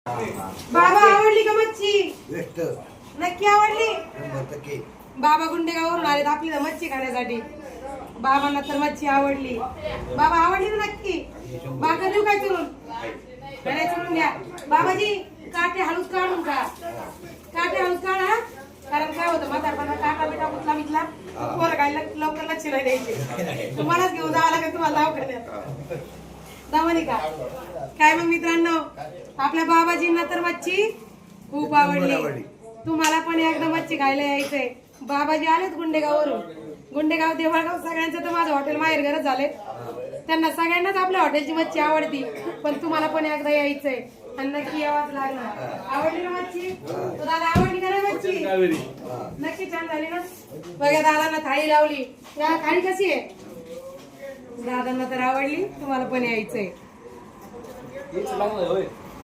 बाबा आवडली का मच्छी? बेस्ट नक्की आवडली. 100%. बाबा गुंडेगावरून आलेत आपली मच्छी खाण्यासाठी. बाबांना तर मच्छी आवडली. बाबा आवडली ना नक्की? बाका देऊ काय चुरून? नाही चुरून घ्या. बाबाजी काटे हळूच काढून का? काटे हळूच काढा. कारण काय होतं म्हातारपणा काटा बिटा कुठला मिटला पोरं काय लवकर लक्ष नाही द्यायचे. तुम्हालाच घेऊन जावं लागेल तुम्हाला दवाखान्यात. दवानी का काय मग मित्रांनो आपल्या बाबाजींना तर मच्छी खूप आवडली. तुम्हाला पण एकदा मच्छी खायला यायचंय. बाबाजी आलेत गुंडेगाववरून. गुंडेगाव देवळगाव सगळ्यांचं तर माझं हॉटेल माहेर घरच झाले. त्यांना सगळ्यांनाच आपल्या हॉटेलची मच्छी आवडती. पण तुम्हाला पण एकदा यायचंय आणि नक्की यावंच लागणार. आवडली ना मच्छी? तो दादा आवडली का नाही मच्छी? नक्की छान झाली ना? बघा दादांना थाळी लावली. या थाळी कशी आहे? दादांना तर आवडली. तुम्हाला पण यायचंय.